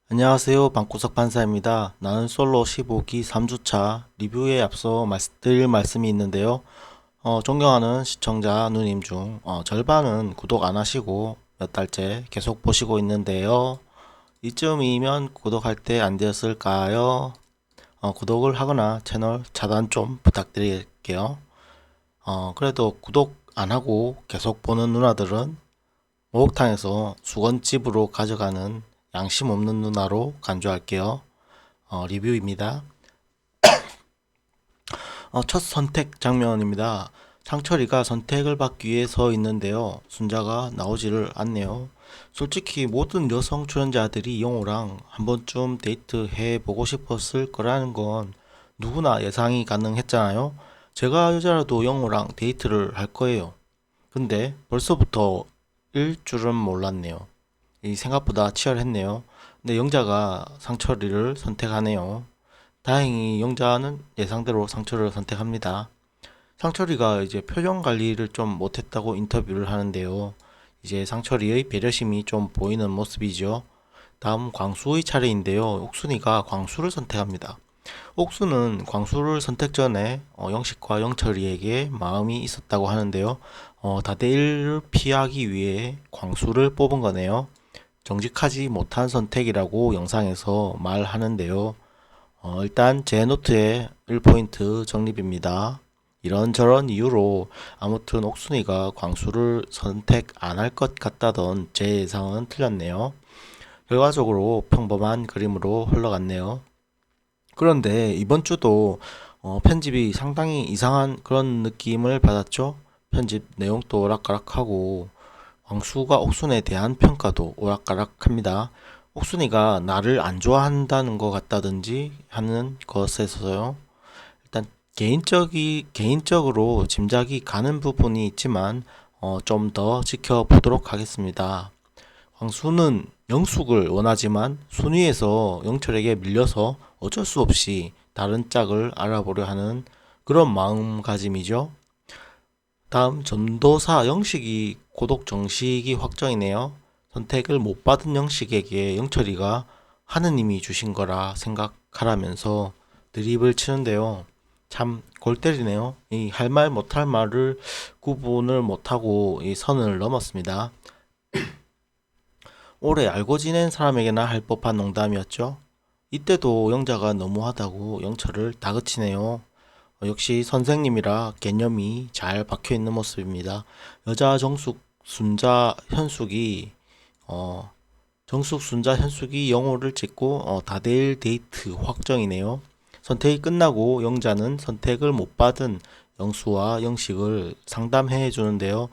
안녕하세요. 방구석 판사입니다. 나는 솔로 15기 3주차 리뷰에 앞서 드릴 말씀이 있는데요. 존경하는 시청자 누님 중 절반은 구독 안 하시고 몇 달째 계속 보시고 있는데요. 이쯤이면 구독할 때 안 되었을까요? 구독을 하거나 채널 차단 좀 부탁드릴게요. 그래도 구독 안 하고 계속 보는 누나들은 목욕탕에서 수건집으로 가져가는 양심 없는 누나로 간주할게요. 리뷰입니다. 첫 선택 장면입니다. 상철이가 선택을 받기 위해 서 있는데요. 순자가 나오지를 않네요. 솔직히 모든 여성 출연자들이 영호랑 한 번쯤 데이트 해보고 싶었을 거라는 건 누구나 예상이 가능했잖아요. 제가 여자라도 영호랑 데이트를 할 거예요. 근데 벌써부터 일 줄은 몰랐네요. 이 생각보다 치열했네요. 근데 영자가 상철이를 선택하네요. 다행히 영자는 예상대로 상철이를 선택합니다. 상철이가 이제 표정 관리를 좀 못했다고 인터뷰를 하는데요. 이제 상철이의 배려심이 좀 보이는 모습이죠. 다음 광수의 차례인데요. 옥순이가 광수를 선택합니다. 옥수는 광수를 선택 전에 영식과 영철이에게 마음이 있었다고 하는데요. 다대일을 피하기 위해 광수를 뽑은 거네요. 정직하지 못한 선택이라고 영상에서 말하는데요. 일단 제 노트에 1포인트 정립입니다. 이런저런 이유로 아무튼 옥순이가 광수를 선택 안 할 것 같다던 제 예상은 틀렸네요. 결과적으로 평범한 그림으로 흘러갔네요. 그런데 이번 주도 편집이 상당히 이상한 그런 느낌을 받았죠. 편집 내용도 오락가락하고 광수가 옥순에 대한 평가도 오락가락합니다. 옥순이가 나를 안 좋아한다는 것 같다든지 하는 것에서요. 일단 개인적으로 짐작이 가는 부분이 있지만 좀 더 지켜보도록 하겠습니다. 광수는 영숙을 원하지만 순위에서 영철에게 밀려서 어쩔 수 없이 다른 짝을 알아보려 하는 그런 마음가짐이죠. 다음 전도사 영식이 고독 정식이 확정이네요. 선택을 못 받은 영식에게 영철이가 하느님이 주신 거라 생각하라면서 드립을 치는데요. 참 골 때리네요. 이 할 말 못할 말을 구분을 못하고 이 선을 넘었습니다. 오래 알고 지낸 사람에게나 할 법한 농담이었죠. 이때도 영자가 너무하다고 영철을 다그치네요. 역시 선생님이라 개념이 잘 박혀 있는 모습입니다. 여자 정숙, 순자, 현숙이 어, 정숙, 순자, 현숙이 영호를 찍고 다대일 데이트 확정이네요. 선택이 끝나고 영자는 선택을 못 받은 영수와 영식을 상담해 주는데요.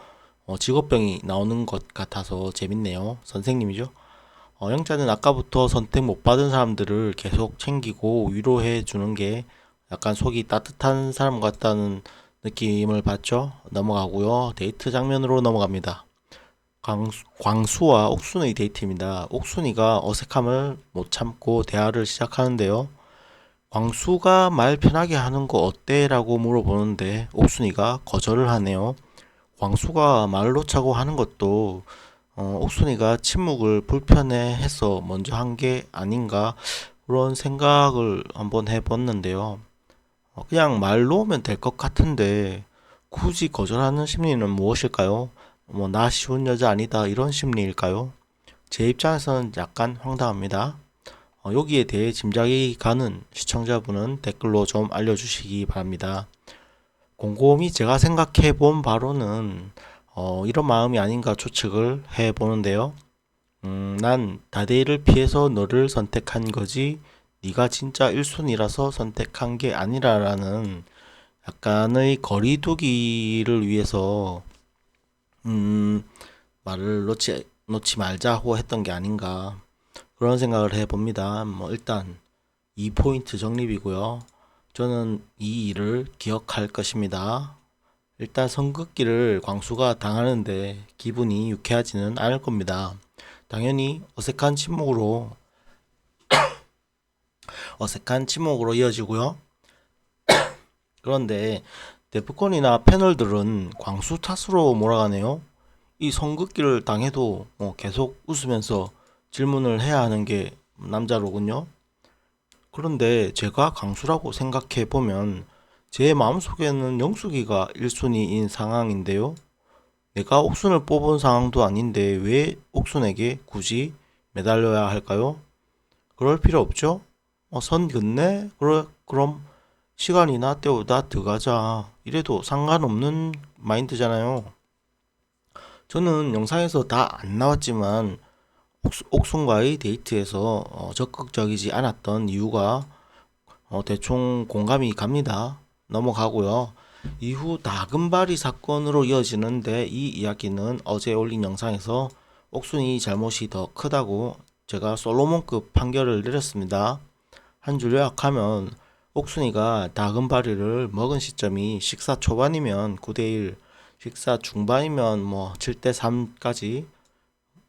직업병이 나오는 것 같아서 재밌네요. 선생님이죠. 영자는 아까부터 선택 못 받은 사람들을 계속 챙기고 위로해 주는 게 약간 속이 따뜻한 사람 같다는 느낌을 받죠. 넘어가고요. 데이트 장면으로 넘어갑니다. 광수와 옥순의 데이트입니다. 옥순이가 어색함을 못 참고 대화를 시작하는데요. 광수가 말 편하게 하는 거 어때? 라고 물어보는데 옥순이가 거절을 하네요. 광수가 말로 차고 하는 것도 옥순이가 침묵을 불편해해서 먼저 한 게 아닌가 그런 생각을 한번 해봤는데요. 그냥 말로 오면 될 것 같은데 굳이 거절하는 심리는 무엇일까요? 나 쉬운 여자 아니다 이런 심리일까요? 제 입장에서는 약간 황당합니다. 여기에 대해 짐작이 가는 시청자분은 댓글로 좀 알려주시기 바랍니다. 곰곰이 제가 생각해 본 바로는 이런 마음이 아닌가 추측을 해 보는데요. 난 다대일을 피해서 너를 선택한 거지 네가 진짜 1순위라서 선택한 게 아니라라는 약간의 거리두기를 위해서 음, 말을 놓지 말자고 했던 게 아닌가 그런 생각을 해봅니다. 일단 2포인트 정립이고요. 저는 이 일을 기억할 것입니다. 일단 선긋기를 광수가 당하는데 기분이 유쾌하지는 않을 겁니다. 당연히 어색한 침묵으로 이어지고요. 그런데 데프콘이나 패널들은 광수 탓으로 몰아가네요. 이 선긋기를 당해도 계속 웃으면서 질문을 해야 하는 게 남자로군요. 그런데 제가 강수라고 생각해 보면 제 마음속에는 영숙이가 1순위인 상황인데요. 내가 옥순을 뽑은 상황도 아닌데 왜 옥순에게 굳이 매달려야 할까요? 그럴 필요 없죠? 선 긋네? 그럼 시간이나 때우다 들어가자. 이래도 상관없는 마인드잖아요. 저는 영상에서 다 안 나왔지만 옥순과의 데이트에서 적극적이지 않았던 이유가 대충 공감이 갑니다. 넘어가고요. 이후 다금바리 사건으로 이어지는데 이 이야기는 어제 올린 영상에서 옥순이 잘못이 더 크다고 제가 솔로몬급 판결을 내렸습니다. 한 줄 요약하면 옥순이가 다금바리를 먹은 시점이 식사 초반이면 9대1, 식사 중반이면 뭐 7대3까지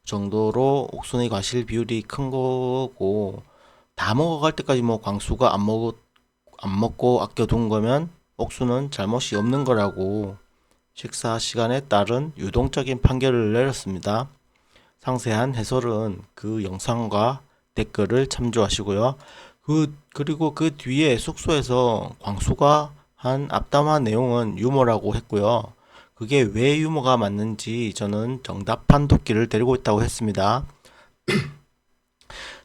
정도로 옥순이 과실 비율이 큰 거고, 다 먹어갈 때까지 뭐 광수가 안 먹고 아껴둔 거면 옥수는 잘못이 없는 거라고 식사 시간에 따른 유동적인 판결을 내렸습니다. 상세한 해설은 그 영상과 댓글을 참조하시고요. 그리고 그 뒤에 숙소에서 광수가 한 앞담화 내용은 유머라고 했고요. 그게 왜 유머가 맞는지 저는 정답 판도끼를 데리고 있다고 했습니다.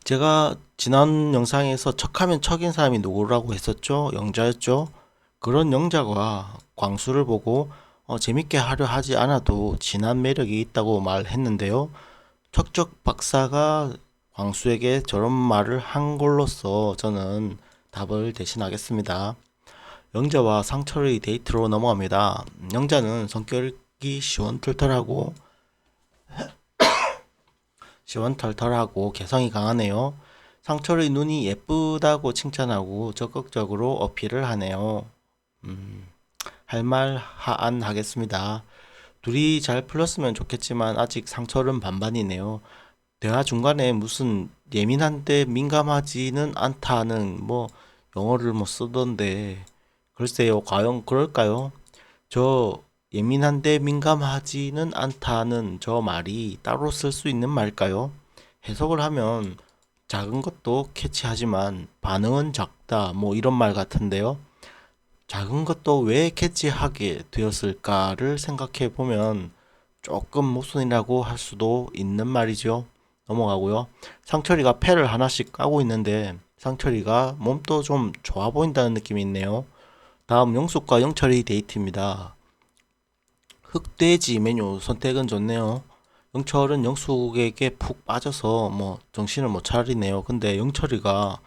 제가 지난 영상에서 척하면 척인 사람이 누구라고 했었죠? 영자였죠? 그런 영자가 광수를 보고 재밌게 하려 하지 않아도 진한 매력이 있다고 말했는데요. 척척 박사가 광수에게 저런 말을 한 걸로써 저는 답을 대신하겠습니다. 영자와 상철의 데이트로 넘어갑니다. 영자는 성격이 시원털털하고 개성이 강하네요. 상철의 눈이 예쁘다고 칭찬하고 적극적으로 어필을 하네요. 할 말 하안 하겠습니다. 둘이 잘 풀렸으면 좋겠지만 아직 상철은 반반이네요. 대화 중간에 무슨 예민한데 민감하지는 않다는 뭐 영어를 뭐 쓰던데 글쎄요, 과연 그럴까요? 저 예민한데 민감하지는 않다는 저 말이 따로 쓸 수 있는 말일까요? 해석을 하면 작은 것도 캐치하지만 반응은 작다 뭐 이런 말 같은데요. 작은 것도 왜 캐치하게 되었을까를 생각해 보면 조금 모순이라고 할 수도 있는 말이죠. 넘어가고요. 상철이가 패를 하나씩 까고 있는데 상철이가 몸도 좀 좋아 보인다는 느낌이 있네요. 다음 영숙과 영철이 데이트입니다. 흑돼지 메뉴 선택은 좋네요. 영철은 영숙에게 푹 빠져서 뭐 정신을 못 차리네요. 근데 영철이가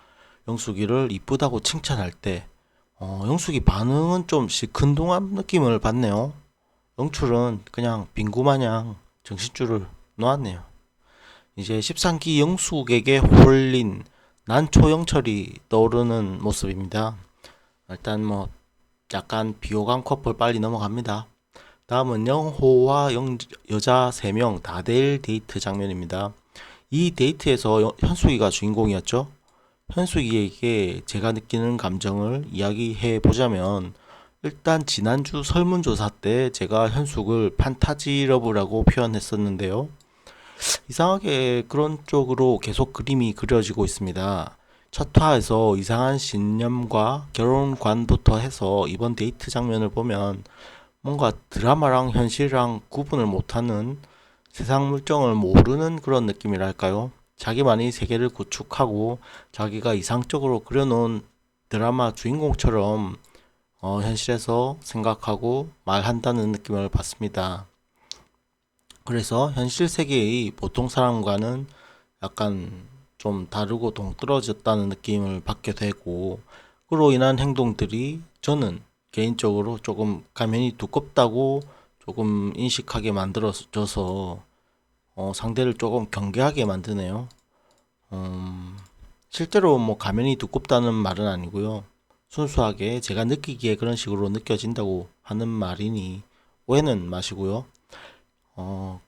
영숙이를 이쁘다고 칭찬할 때 영숙이 반응은 좀 시큰둥한 느낌을 받네요. 영철은 그냥 빙구마냥 정신줄을 놓았네요. 이제 13기 영숙에게 홀린 난초 영철이 떠오르는 모습입니다. 일단 뭐 약간 비호감 커플 빨리 넘어갑니다. 다음은 영호와 여자 3명 다대일 데이트 장면입니다. 이 데이트에서 현숙이가 주인공이었죠. 현숙이에게 제가 느끼는 감정을 이야기해 보자면 일단 지난주 설문조사 때 제가 현숙을 판타지 러브라고 표현했었는데요. 이상하게 그런 쪽으로 계속 그림이 그려지고 있습니다. 첫 화에서 이상한 신념과 결혼관부터 해서 이번 데이트 장면을 보면 뭔가 드라마랑 현실이랑 구분을 못하는 세상 물정을 모르는 그런 느낌이랄까요? 자기만이 세계를 구축하고 자기가 이상적으로 그려놓은 드라마 주인공처럼 현실에서 생각하고 말한다는 느낌을 받습니다. 그래서 현실 세계의 보통 사람과는 약간 좀 다르고 동떨어졌다는 느낌을 받게 되고 그로 인한 행동들이 저는 개인적으로 조금 가면이 두껍다고 조금 인식하게 만들어져서 상대를 조금 경계하게 만드네요. 실제로 뭐 가면이 두껍다는 말은 아니고요. 순수하게 제가 느끼기에 그런 식으로 느껴진다고 하는 말이니 오해는 마시고요. 어,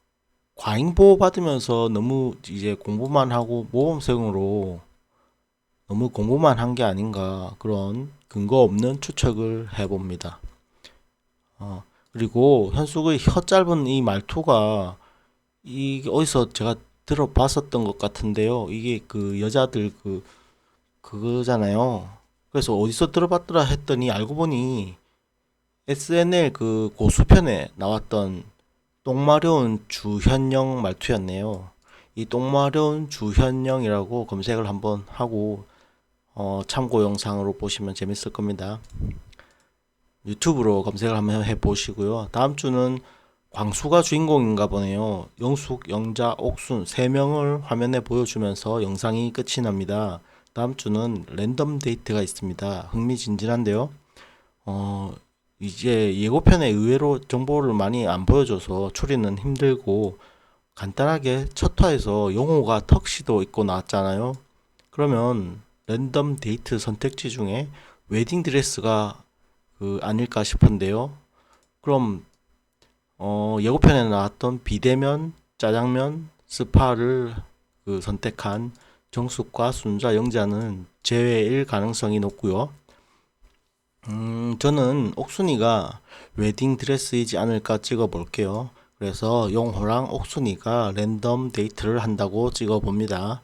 과잉보호 받으면서 너무 이제 공부만 하고 모범생으로 너무 공부만 한 게 아닌가 그런 근거 없는 추측을 해봅니다. 그리고 현숙의 혀 짧은 이 말투가 이 어디서 제가 들어봤었던 것 같은데요. 이게 그 여자들 그거잖아요. 그래서 어디서 들어봤더라 했더니 알고 보니 SNL 그 고수편에 나왔던 똥마려운 주현영 말투였네요. 이 똥마려운 주현영이라고 검색을 한번 하고 참고 영상으로 보시면 재밌을 겁니다. 유튜브로 검색을 한번 해보시고요. 다음 주는 광수가 주인공인가 보네요. 영숙, 영자, 옥순 3명을 화면에 보여주면서 영상이 끝이 납니다. 다음 주는 랜덤 데이트가 있습니다. 흥미진진한데요. 어, 이제 예고편에 의외로 정보를 많이 안 보여줘서 추리는 힘들고 간단하게 첫 화에서 용호가 턱시도 입고 나왔잖아요. 그러면 랜덤 데이트 선택지 중에 웨딩 드레스가 아닐까 싶은데요. 그럼 예고편에 나왔던 비대면, 짜장면, 스파를 선택한 정숙과 순자, 영자는 제외일 가능성이 높고요. 저는 옥순이가 웨딩 드레스이지 않을까 찍어 볼게요. 그래서 용호랑 옥순이가 랜덤 데이트를 한다고 찍어 봅니다.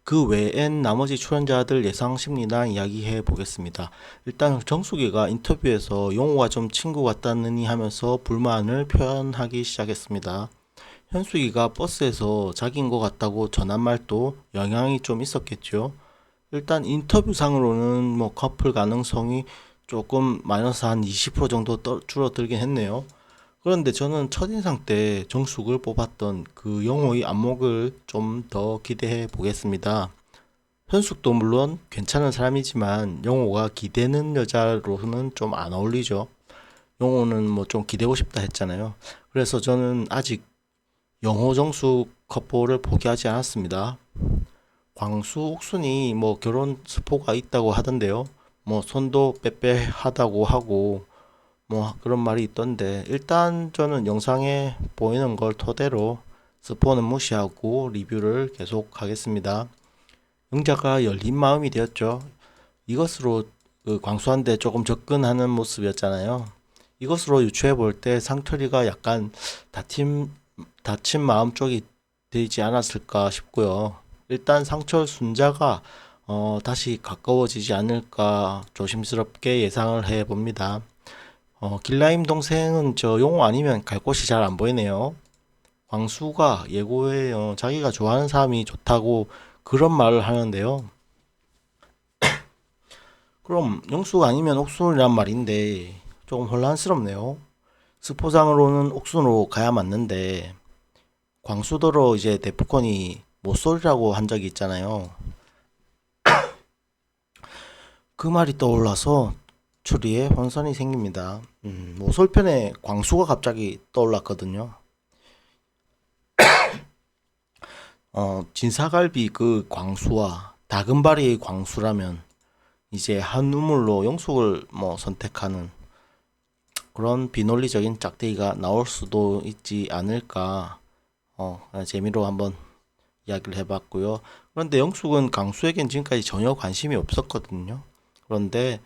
그 외엔 나머지 출연자들 예상 심리나 이야기해 보겠습니다. 일단 정수기가 인터뷰에서 용호가 좀 친구 같다느니 하면서 불만을 표현하기 시작했습니다. 현수기가 버스에서 자기인 것 같다고 전한 말도 영향이 좀 있었겠죠. 일단 인터뷰상으로는 뭐 커플 가능성이 조금 마이너스 한 20% 정도 줄어들긴 했네요. 그런데 저는 첫인상 때 정숙을 뽑았던 그 영호의 안목을 좀 더 기대해 보겠습니다. 현숙도 물론 괜찮은 사람이지만 영호가 기대는 여자로는 좀 안 어울리죠. 영호는 뭐 좀 기대고 싶다 했잖아요. 그래서 저는 아직 영호 정숙 커플을 포기하지 않았습니다. 광수 옥순이 뭐 결혼 스포가 있다고 하던데요. 뭐 손도 빼빼하다고 하고 뭐 그런 말이 있던데 일단 저는 영상에 보이는 걸 토대로 스포는 무시하고 리뷰를 계속 하겠습니다. 영자가 열린 마음이 되었죠. 이것으로 광수한테 조금 접근하는 모습이었잖아요. 이것으로 유추해 볼 때 상철이가 약간 다친 마음 쪽이 되지 않았을까 싶고요. 일단 상철 순자가 다시 가까워지지 않을까 조심스럽게 예상을 해 봅니다. 길라임 동생은 저 용호 아니면 갈 곳이 잘 안 보이네요. 광수가 예고에 자기가 좋아하는 사람이 좋다고 그런 말을 하는데요. 그럼 영수가 아니면 옥순이란 말인데 조금 혼란스럽네요. 스포상으로는 옥순으로 가야 맞는데 광수더러 이제 데프콘이 모쏠이라고 한 적이 있잖아요. 그 말이 떠올라서 추리에 혼선이 생깁니다. 모쏠편에 광수가 갑자기 떠올랐거든요. 진사갈비 그 광수와 다금바리의 광수라면 이제 한 우물로 영숙을 뭐 선택하는 그런 비논리적인 짝대기가 나올 수도 있지 않을까. 재미로 한번 이야기를 해봤고요. 그런데 영숙은 강수에겐 지금까지 전혀 관심이 없었거든요. 그런데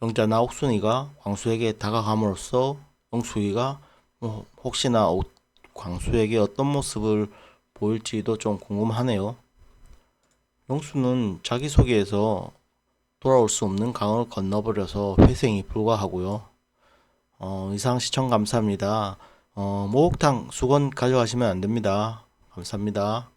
영자나 옥순이가 광수에게 다가감으로써 영숙이가 뭐 혹시나 광수에게 어떤 모습을 보일지도 좀 궁금하네요. 영수는 자기소개에서 돌아올 수 없는 강을 건너버려서 회생이 불가하고요. 이상 시청 감사합니다. 목욕탕 수건 가져가시면 안 됩니다. 감사합니다.